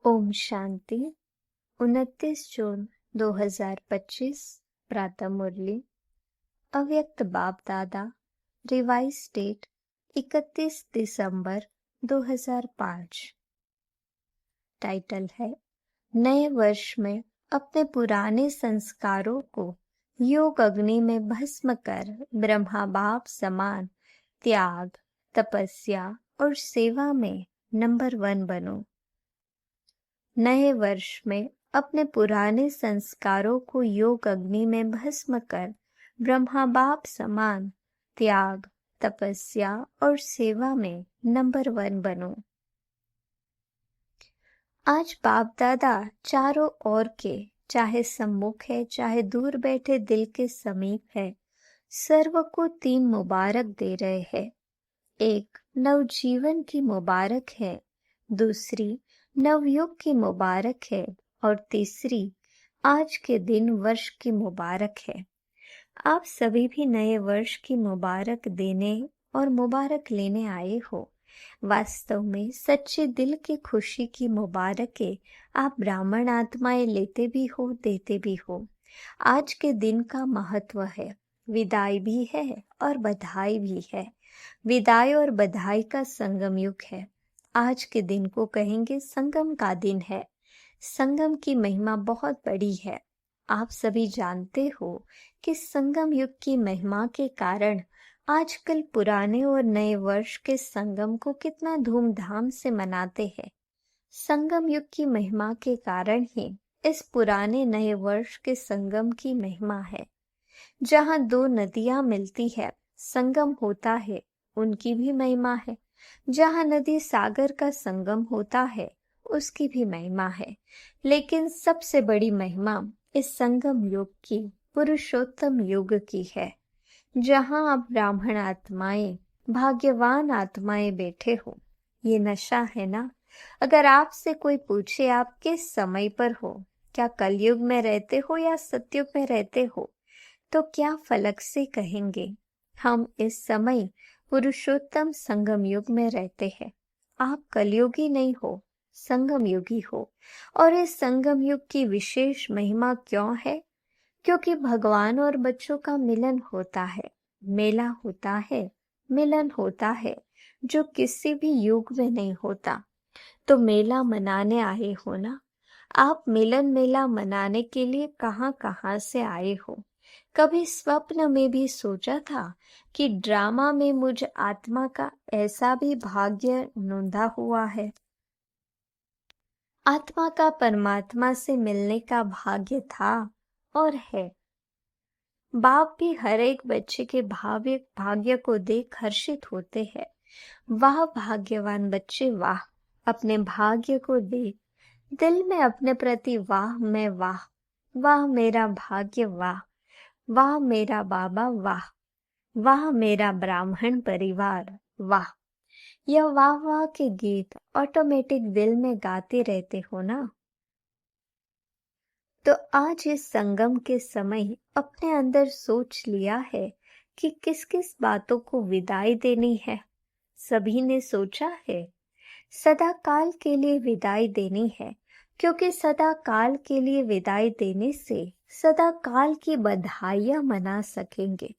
ओम शांति। 29 जून 2025 प्रातः मुरली। अव्यक्त बाप दादा, रिवाइज डेट 31 दिसंबर 2005। टाइटल है नए वर्ष में अपने पुराने संस्कारों को योग अग्नि में भस्म कर ब्रह्मा बाप समान त्याग, तपस्या और सेवा में नंबर 1 बनो। नए वर्ष में अपने पुराने संस्कारों को योग अग्नि में भस्म कर ब्रह्मा बाप समान त्याग, तपस्या और सेवा में नंबर 1 बनो। आज बाप दादा चारों ओर के, चाहे सम्मुख है चाहे दूर बैठे दिल के समीप है, सर्व को 3 मुबारक दे रहे हैं। एक नवजीवन की मुबारक है, दूसरी नवयुग की मुबारक है और तीसरी आज के दिन वर्ष की मुबारक है। आप सभी भी नए वर्ष की मुबारक देने और मुबारक लेने आए हो। वास्तव में सच्चे दिल की खुशी की मुबारकें आप ब्राह्मण आत्माएं लेते भी हो, देते भी हो। आज के दिन का महत्व है, विदाई भी है और बधाई भी है। विदाई और बधाई का संगम युग है। आज के दिन को कहेंगे संगम का दिन है। संगम की महिमा बहुत बड़ी है। आप सभी जानते हो कि संगम युग की महिमा के कारण आजकल पुराने और नए वर्ष के संगम को कितना धूमधाम से मनाते हैं। संगम युग की महिमा के कारण ही इस पुराने नए वर्ष के संगम की महिमा है। जहाँ 2 नदियाँ मिलती है, संगम होता है, उनकी भी महिमा है। जहाँ नदी सागर का संगम होता है, उसकी भी महिमा है। लेकिन सबसे बड़ी महिमा इस संगम युग की, पुरुषोत्तम युग की है, जहाँ आप ब्राह्मण आत्माएं, भाग्यवान आत्माएं बैठे हो। ये नशा है ना। अगर आपसे कोई पूछे आप किस समय पर हो, क्या कलयुग में रहते हो या सतयुग में रहते हो, तो क्या फलक से कहेंगे हम इस समय पुरुषोत्तम संगम युग में रहते हैं। आप कलयुगी नहीं हो, संगम युगी हो। और इस संगम युग की विशेष महिमा क्यों है? क्योंकि भगवान और बच्चों का मिलन होता है, मेला होता है, मिलन होता है, जो किसी भी युग में नहीं होता। तो मेला मनाने आए हो ना। आप मिलन मेला मनाने के लिए कहाँ कहाँ से आए हो। कभी स्वप्न में भी सोचा था कि ड्रामा में मुझ आत्मा का ऐसा भी भाग्य नोंधा हुआ है। आत्मा का परमात्मा से मिलने का भाग्य था और है। बाप भी हर एक बच्चे के भाग्य को देख हर्षित होते हैं। वाह भाग्यवान बच्चे वाह, अपने भाग्य को देख दिल में अपने प्रति वाह मैं वाह, वाह मेरा भाग्य वाह, वाह मेरा बाबा वाह, वाह मेरा ब्राह्मण परिवार वाह। यह वाह वाह के गीत ऑटोमेटिक दिल में गाते रहते हो ना। तो आज इस संगम के समय अपने अंदर सोच लिया है कि किस किस बातों को विदाई देनी है। सभी ने सोचा है सदा काल के लिए विदाई देनी है, क्योंकि सदा काल के लिए विदाई देने से सदा काल की बधाइयां मना सकेंगे।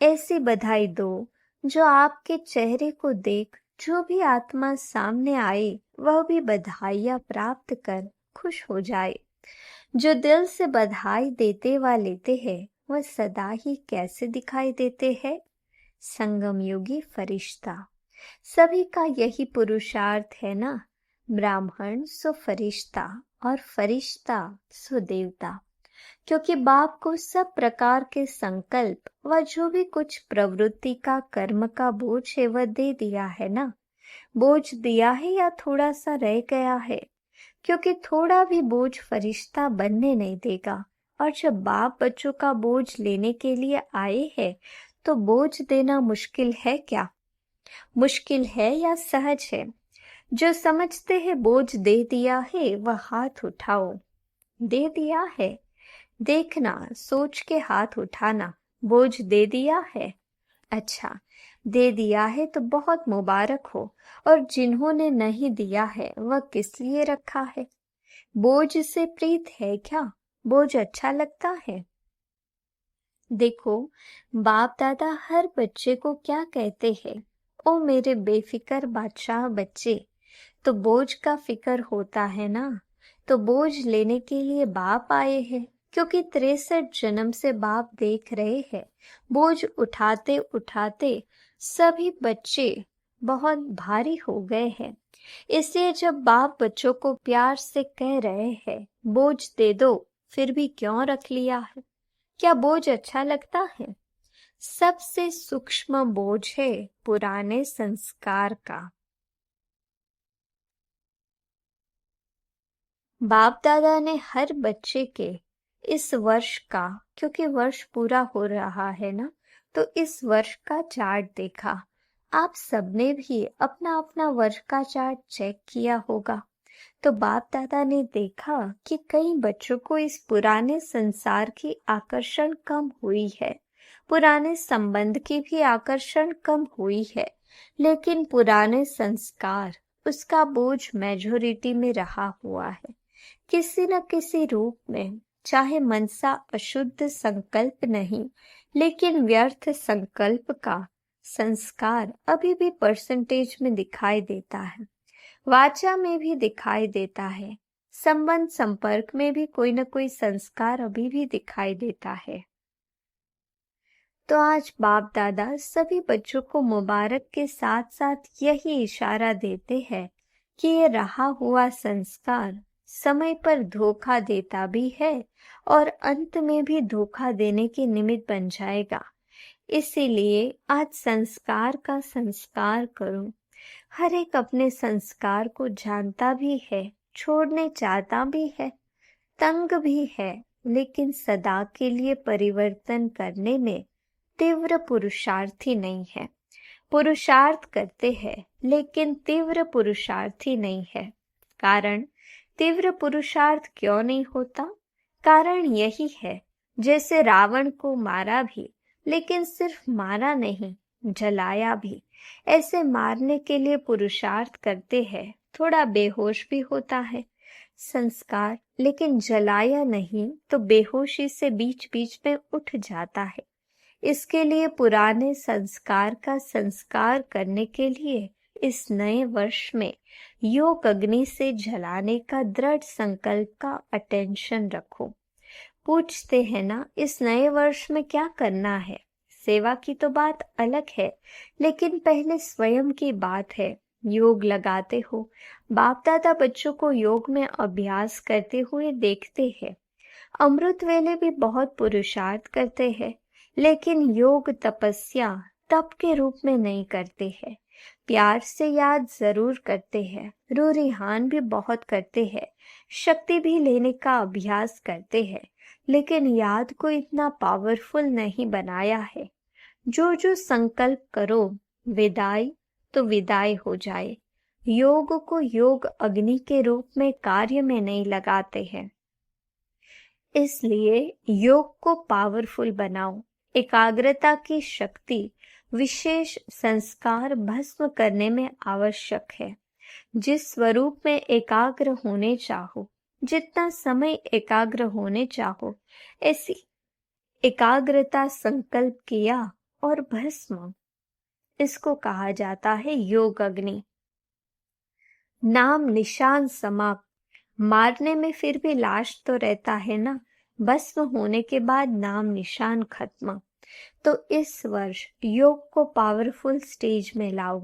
ऐसी बधाई दो जो आपके चेहरे को देख जो भी आत्मा सामने आए वह भी बधाइयां प्राप्त कर खुश हो जाए। जो दिल से बधाई देते व लेते हैं वह सदा ही कैसे दिखाई देते हैं? संगम योगी फरिश्ता। सभी का यही पुरुषार्थ है ना। ब्राह्मण सो फरिश्ता और फरिश्ता सो देवता। क्योंकि बाप को सब प्रकार के संकल्प व जो भी कुछ प्रवृत्ति का कर्म का बोझ है वह दे दिया है ना। बोझ दिया है या थोड़ा सा रह गया है? क्योंकि थोड़ा भी बोझ फरिश्ता बनने नहीं देगा। और जब बाप बच्चों का बोझ लेने के लिए आए हैं तो बोझ देना मुश्किल है क्या? मुश्किल है या सहज है? जो समझते हैं बोझ दे दिया है वह हाथ उठाओ। दे दिया है, देखना, सोच के हाथ उठाना। बोझ दे दिया है। अच्छा, दे दिया है तो बहुत मुबारक हो, और जिन्होंने नहीं दिया है वह किस लिए रखा है? बोझ से प्रीत है क्या? बोझ अच्छा लगता है? देखो, बाप दादा हर बच्चे को क्या कहते हैं, ओ मेरे बेफिक्र बादशाह बच्चे। तो बोझ का फिक्र होता है ना, तो बोझ लेने के लिए बाप आए हैं, क्योंकि 63 जन्म से बाप देख रहे हैं बोझ उठाते उठाते सभी बच्चे बहुत भारी हो गए हैं। इसलिए जब बाप बच्चों को प्यार से कह रहे हैं बोझ दे दो, फिर भी क्यों रख लिया है? क्या बोझ अच्छा लगता है? सबसे सूक्ष्म बोझ है पुराने संस्कार का। बाप दादा ने हर बच्चे के इस वर्ष का, क्योंकि वर्ष पूरा हो रहा है ना, तो इस वर्ष का चार्ट देखा। आप सबने भी अपना अपना वर्ष का चार्ट चेक किया होगा। तो बाप दादा ने देखा कि कई बच्चों को इस पुराने संसार की आकर्षण कम हुई है, पुराने संबंध की भी आकर्षण कम हुई है, लेकिन पुराने संस्कार, उसका बोझ मेजोरिटी में रहा हुआ है किसी न किसी रूप में। चाहे मनसा अशुद्ध संकल्प नहीं, लेकिन व्यर्थ संकल्प का संस्कार अभी भी परसेंटेज में दिखाई देता है, वाचा में भी दिखाई देता है, संबंध संपर्क में भी कोई न कोई संस्कार अभी भी दिखाई देता है। तो आज बाप दादा सभी बच्चों को मुबारक के साथ साथ यही इशारा देते हैं कि ये रहा हुआ संस्कार समय पर धोखा देता भी है और अंत में भी धोखा देने के निमित्त बन जाएगा। इसीलिए आज संस्कार का संस्कार करो। हर एक अपने संस्कार को जानता भी है, छोड़ने चाहता भी है, तंग भी है, लेकिन सदा के लिए परिवर्तन करने में तीव्र पुरुषार्थी नहीं है। पुरुषार्थ करते हैं लेकिन तीव्र पुरुषार्थी नहीं है। कारण, तीव्र पुरुषार्थ क्यों नहीं होता? कारण यही है, जैसे रावण को मारा भी, लेकिन सिर्फ मारा नहीं, जलाया भी। ऐसे मारने के लिए पुरुषार्थ करते हैं, थोड़ा बेहोश भी होता है संस्कार, लेकिन जलाया नहीं तो बेहोशी से बीच बीच में उठ जाता है। इसके लिए पुराने संस्कार का संस्कार करने के लिए इस नए वर्ष में योग अग्नि से जलाने का दृढ़ संकल्प का अटेंशन रखो। पूछते हैं ना, इस नए वर्ष में क्या करना है? सेवा की तो बात अलग है, लेकिन पहले स्वयं की बात है। योग लगाते हो, बाप दादा बच्चों को योग में अभ्यास करते हुए देखते हैं। अमृत वेले भी बहुत पुरुषार्थ करते हैं, लेकिन योग तपस्या तप के रूप में नहीं करते हैं। प्यार से याद जरूर करते हैं, रूरिहान भी बहुत करते हैं, शक्ति भी लेने का अभ्यास करते हैं, लेकिन याद को इतना पावरफुल नहीं बनाया है। जो जो संकल्प करो विदाई तो विदाई हो जाए। योग को योग अग्नि के रूप में कार्य में नहीं लगाते हैं। इसलिए योग को पावरफुल बनाओ। एकाग्रता की शक्ति विशेष संस्कार भस्म करने में आवश्यक है। जिस स्वरूप में एकाग्र होने चाहो, जितना समय एकाग्र होने चाहो, ऐसी एकाग्रता संकल्प किया और भस्म, इसको कहा जाता है योग अग्नि। नाम निशान समाप्त। मारने में फिर भी लाश तो रहता है ना, भस्म होने के बाद नाम निशान खत्म। तो इस वर्ष योग को पावरफुल स्टेज में लाओ।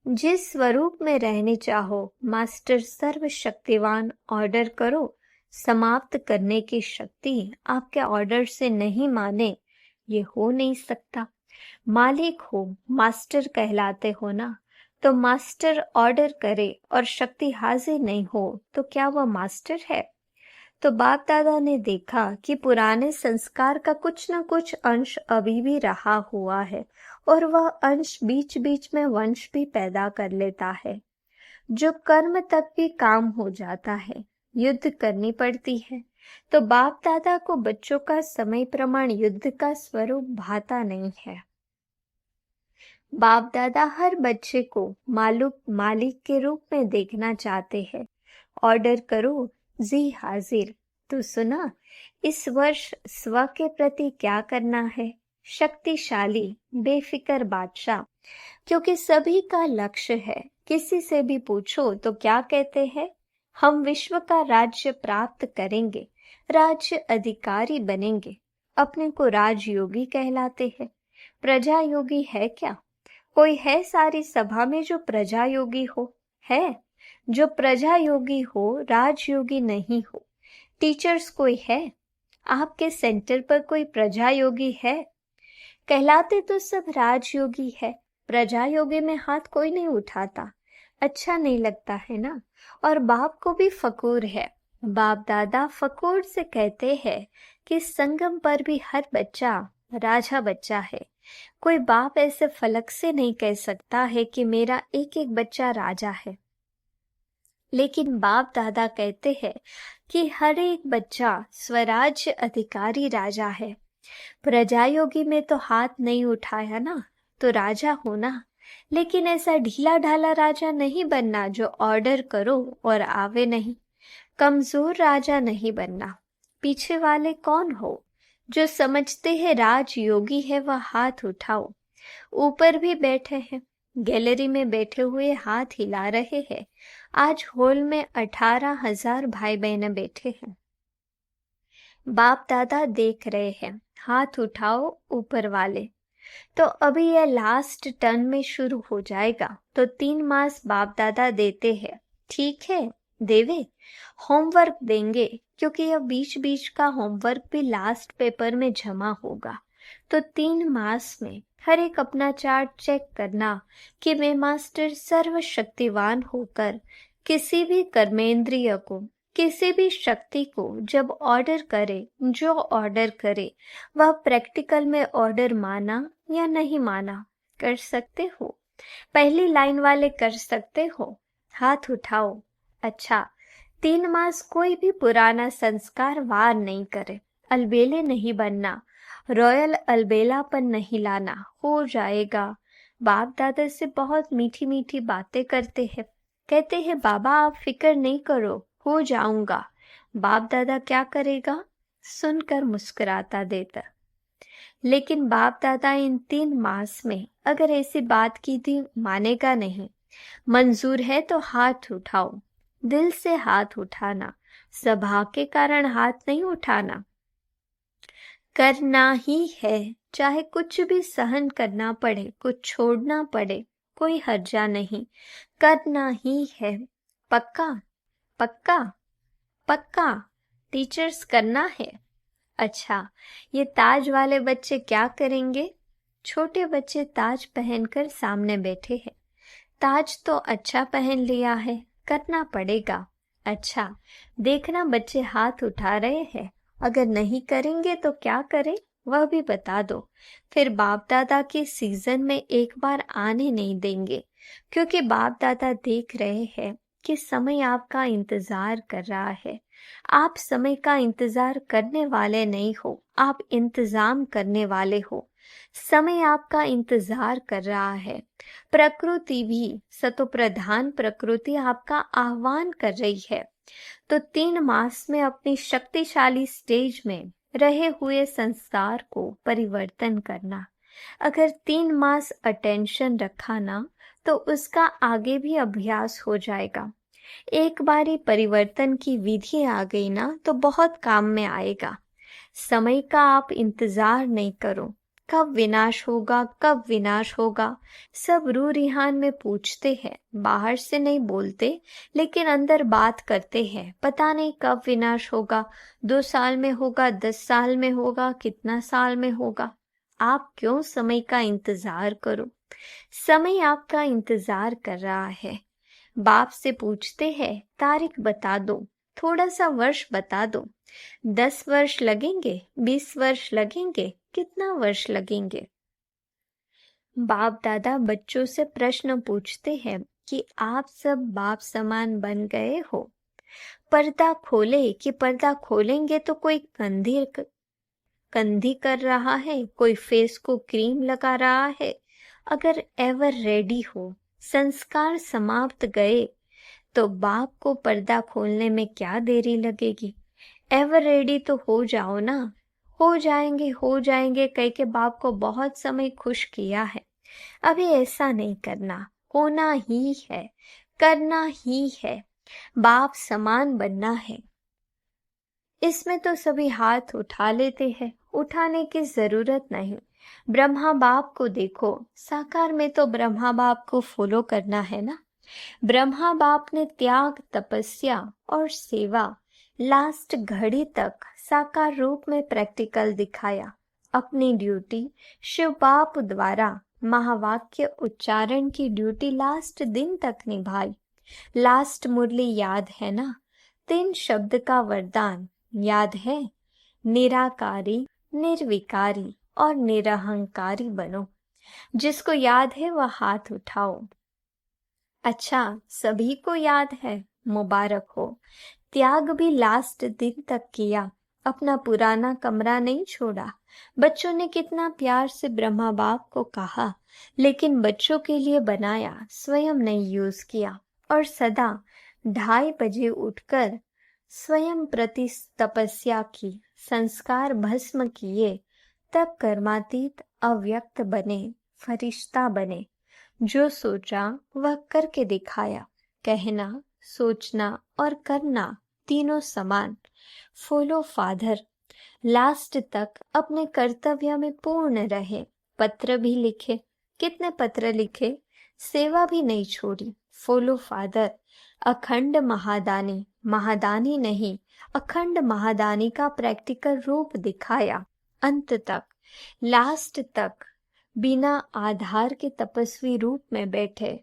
जिस स्वरूप में रहने चाहो, मास्टर सर्वशक्तिवान ऑर्डर करो। समाप्त करने की शक्ति आपके ऑर्डर से नहीं माने, ये हो नहीं सकता। मालिक हो, मास्टर कहलाते हो ना, तो मास्टर ऑर्डर करे और शक्ति हाजिर नहीं हो तो क्या वह मास्टर है? तो बाप दादा ने देखा कि पुराने संस्कार का कुछ न कुछ अंश अभी भी रहा हुआ है, और वह अंश बीच बीच में वंश भी पैदा कर लेता है, जो कर्म तक भी काम हो जाता है। युद्ध करनी पड़ती है। तो बाप दादा को बच्चों का समय प्रमाण युद्ध का स्वरूप भाता नहीं है। बाप दादा हर बच्चे को मालिक के रूप में देखना चाहते हैं। ऑर्डर करो, जी हाजिर। तो सुना, इस वर्ष स्व के प्रति क्या करना है? शक्तिशाली बेफिक्र बादशाह। क्योंकि सभी का लक्ष्य है। किसी से भी पूछो तो क्या कहते हैं? हम विश्व का राज्य प्राप्त करेंगे, राज्य अधिकारी बनेंगे। अपने को राजयोगी कहलाते हैं। प्रजा योगी है क्या? कोई है सारी सभा में जो प्रजा योगी हो? है? जो प्रजा योगी हो, राजयोगी नहीं हो। टीचर्स कोई है? आपके सेंटर पर कोई प्रजा योगी है? कहलाते तो सब राजयोगी है। प्रजा योगी में हाथ कोई नहीं उठाता। अच्छा नहीं लगता है ना? और बाप को भी फकूर है। बाप दादा फकूर से कहते हैं कि संगम पर भी हर बच्चा राजा बच्चा है। कोई बाप ऐसे फलक से नहीं कह सकता है कि मेरा एक एक बच्चा राजा है। लेकिन बाप दादा कहते हैं कि हर एक बच्चा स्वराज्य अधिकारी राजा है। प्रजा योगी में तो हाथ नहीं उठाया ना, तो राजा होना। लेकिन ऐसा ढीला ढाला राजा नहीं बनना जो ऑर्डर करो और आवे नहीं। कमजोर राजा नहीं बनना। पीछे वाले कौन हो? जो समझते हैं राजयोगी है वह हाथ उठाओ। ऊपर भी बैठे हैं, गैलरी में बैठे हुए हाथ हिला रहे हैं। आज हॉल में 18,000 भाई बहनें बैठे हैं। बाप दादा देख रहे हैं, हाथ उठाओ ऊपर वाले। तो अभी यह लास्ट टर्न में शुरू हो जाएगा, तो 3 मास बाप दादा देते हैं। ठीक है, देवे। होमवर्क देंगे, क्योंकि यह बीच बीच का होमवर्क भी लास्ट पेपर में जमा होगा। तो 3 मास में हर एक अपना चार्ट चेक करना कि मैं मास्टर सर्वशक्तिवान होकर किसी भी कर्मेंद्रिय को, किसी भी शक्ति को जब ऑर्डर करे, जो ऑर्डर करे वह प्रैक्टिकल में ऑर्डर माना या नहीं माना। कर सकते हो? पहली लाइन वाले कर सकते हो? हाथ उठाओ। अच्छा, 3 मास कोई भी पुराना संस्कार वार नहीं करे। अलबेले नहीं बनना, रॉयल अलबेलापन नहीं लाना, हो जाएगा। बाप दादा से बहुत मीठी मीठी बातें करते हैं। कहते हैं बाबा आप फिक्र नहीं करो, हो जाऊंगा। बाप दादा क्या करेगा? सुनकर मुस्कुराता देता। लेकिन बाप दादा इन 3 मास में अगर ऐसी बात की थी मानेगा नहीं। मंजूर है तो हाथ उठाओ। दिल से हाथ उठाना, सभा के कारण हाथ नहीं उठाना। करना ही है, चाहे कुछ भी सहन करना पड़े, कुछ छोड़ना पड़े, कोई हर्जा नहीं। करना ही है। पक्का? पक्का? पक्का? टीचर्स करना है। अच्छा, ये ताज वाले बच्चे क्या करेंगे? छोटे बच्चे ताज पहनकर सामने बैठे हैं। ताज तो अच्छा पहन लिया है, करना पड़ेगा। अच्छा, देखना बच्चे हाथ उठा रहे हैं। अगर नहीं करेंगे तो क्या करें, वह भी बता दो। फिर बाप दादा के सीजन में एक बार आने नहीं देंगे, क्योंकि बाप दादा देख रहे हैं कि समय आपका इंतजार कर रहा है। आप समय का इंतजार करने वाले नहीं हो, आप इंतजाम करने वाले हो। समय आपका इंतजार कर रहा है। प्रकृति भी, सतोप्रधान प्रकृति आपका आह्वान कर रही है। तो 3 मास में अपनी शक्तिशाली स्टेज में रहे हुए संस्कार को परिवर्तन करना। अगर 3 मास अटेंशन रखा ना, तो उसका आगे भी अभ्यास हो जाएगा। एक बारी परिवर्तन की विधि आ गई ना, तो बहुत काम में आएगा। समय का आप इंतजार नहीं करो, कब विनाश होगा, कब विनाश होगा। सब रूह रिहान में पूछते हैं, बाहर से नहीं बोलते, लेकिन अंदर बात करते हैं। पता नहीं कब विनाश होगा, 2 साल में होगा, 10 साल में होगा, कितना साल में होगा। आप क्यों समय का इंतजार करो? समय आपका इंतजार कर रहा है। बाप से पूछते हैं, तारीख बता दो, थोड़ा सा वर्ष बता दो। 10 वर्ष लगेंगे, 20 वर्ष लगेंगे, कितना वर्ष लगेंगे? बाप दादा बच्चों से प्रश्न पूछते हैं कि आप सब बाप समान बन गए हो। पर्दा खोले कि पर्दा खोलेंगे तो कोई कंधी कर रहा है, कोई फेस को क्रीम लगा रहा है, अगर एवर रेडी हो, संस्कार समाप्त गए, तो बाप को पर्दा खोलने में क्या देरी लगेगी। एवर रेडी तो हो जाओ ना। हो जाएंगे कह के बाप को बहुत समय खुश किया है। अभी ऐसा नहीं करना, होना ही है, करना ही है, बाप समान बनना है। इसमें तो सभी हाथ उठा लेते हैं, उठाने की जरूरत नहीं। ब्रह्मा बाप को देखो, साकार में तो ब्रह्मा बाप को फॉलो करना है ना। ब्रह्मा बाप ने त्याग, तपस्या और सेवा लास्ट घड़ी तक साकार रूप में प्रैक्टिकल दिखाया। अपनी ड्यूटी शिव बाप द्वारा महावाक्य उच्चारण की ड्यूटी लास्ट दिन तक निभाई। लास्ट मुरली याद है ना? 3 शब्द का वरदान याद है? निराकारी, निर्विकारी और निरहंकारी बनो। जिसको याद है वह हाथ उठाओ। अच्छा, सभी को याद है, मुबारक हो। त्याग भी लास्ट दिन तक किया, अपना पुराना कमरा नहीं छोड़ा। बच्चों ने कितना प्यार से ब्रह्मा बाप को कहा, लेकिन बच्चों के लिए बनाया, स्वयं नहीं यूज किया। और सदा 2:30 बजे उठकर स्वयं प्रति तपस्या की, संस्कार भस्म किए, तब कर्मातीत अव्यक्त बने, फरिश्ता बने। जो सोचा वह करके दिखाया। कहना, सोचना और करना तीनों समान। Follow father. लास्ट तक अपने कर्तव्य में पूर्ण रहे। पत्र भी लिखे, कितने पत्र लिखे, सेवा भी नहीं छोड़ी। Follow father. अखंड महादानी, महादानी नहीं, अखंड महादानी का प्रैक्टिकल रूप दिखाया। अंत तक, लास्ट तक बिना आधार के तपस्वी रूप में बैठे।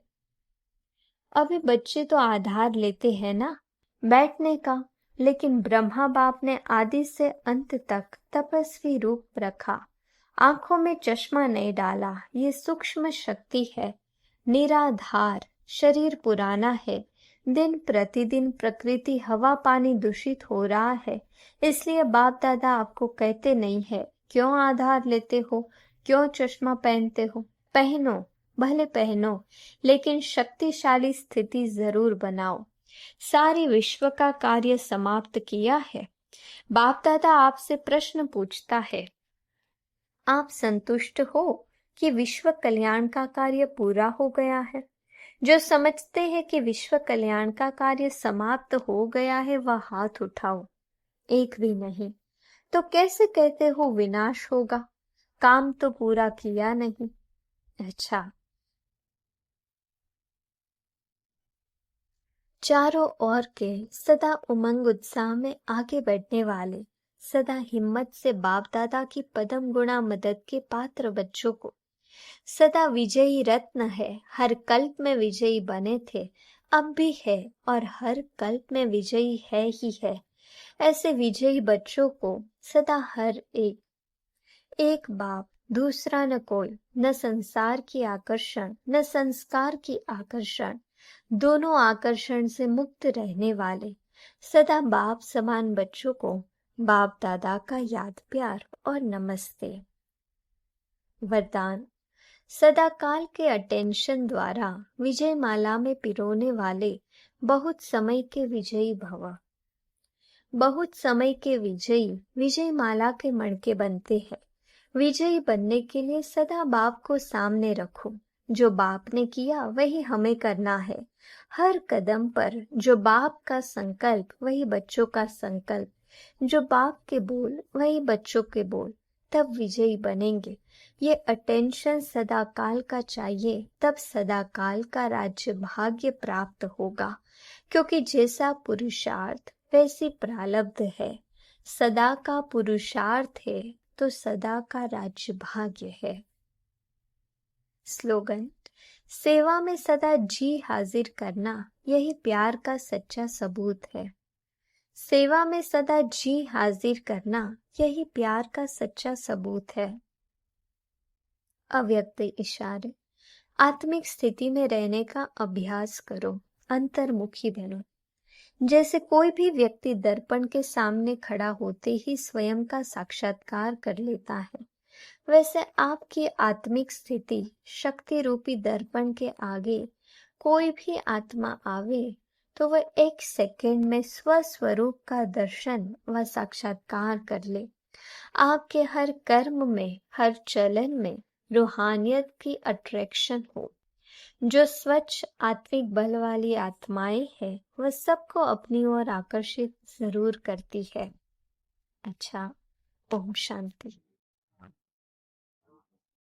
अभी बच्चे तो आधार लेते हैं ना बैठने का, लेकिन ब्रह्मा बाप ने आदि से अंत तक तपस्वी रूप रखा। आंखों में चश्मा नहीं डाला, ये सूक्ष्म शक्ति है। निराधार, शरीर पुराना है। दिन प्रतिदिन प्रकृति, हवा पानी दूषित हो रहा है। इसलिए बाप दादा आपको कहते नहीं है क्यों आधार लेते हो, क्यों चश्मा पहनते हो। पहनो, भले पहनो, लेकिन शक्तिशाली स्थिति जरूर बनाओ। सारी विश्व का कार्य समाप्त किया है। बाप दादा आपसे प्रश्न पूछता है, आप संतुष्ट हो कि विश्व कल्याण का कार्य पूरा हो गया है? जो समझते हैं कि विश्व कल्याण का कार्य समाप्त हो गया है वह हाथ उठाओ। एक भी नहीं। तो कैसे कहते हो विनाश होगा? काम तो पूरा किया नहीं। अच्छा, चारों ओर के सदा उमंग उत्साह में आगे बढ़ने वाले, सदा हिम्मत से बाप दादा की पदम गुणा मदद के पात्र बच्चों को, सदा विजयी रत्न है। हर कल्प में विजयी बने थे, अब भी है और हर कल्प में विजयी है ही है। ऐसे विजयी बच्चों को सदा हर एक बाप, दूसरा न कोई, न संसार की आकर्षण न संस्कार की आकर्षण, दोनों आकर्षण से मुक्त रहने वाले सदा बाप समान बच्चों को बाप दादा का याद प्यार और नमस्ते। वरदान। सदा काल के अटेंशन द्वारा विजय माला में पिरोने वाले बहुत समय के विजयी भव। बहुत समय के विजयी विजय माला के मणके बनते हैं। विजयी बनने के लिए सदा बाप को सामने रखो। जो बाप ने किया वही हमें करना है। हर कदम पर जो बाप का संकल्प वही बच्चों का संकल्प, जो बाप के बोल वही बच्चों के बोल, तब विजयी बनेंगे। ये अटेंशन सदा काल का चाहिए, तब सदा काल का राज्य भाग्य प्राप्त होगा। क्योंकि जैसा पुरुषार्थ वैसी प्रारब्ध है। सदा का पुरुषार्थ है तो सदा का राज्य भाग्य है। स्लोगन। सेवा में सदा जी हाजिर करना यही प्यार का सच्चा सबूत है। सेवा में सदा जी हाजिर करना यही प्यार का सच्चा सबूत है। अव्यक्त इशारे। आत्मिक स्थिति में रहने का अभ्यास करो, अंतर्मुखी बनो। जैसे कोई भी व्यक्ति दर्पण के सामने खड़ा होते ही स्वयं का साक्षात्कार कर लेता है, वैसे आपकी आत्मिक स्थिति शक्ति रूपी दर्पण के आगे कोई भी आत्मा आवे तो वह एक सेकंड में स्वस्वरूप का दर्शन व साक्षात्कार कर ले। आपके हर कर्म में, हर चलन में रूहानियत की अट्रैक्शन हो। जो स्वच्छ आत्मिक बल वाली आत्माएं हैं वह सबको अपनी ओर आकर्षित जरूर करती है। अच्छा, ओम शांति।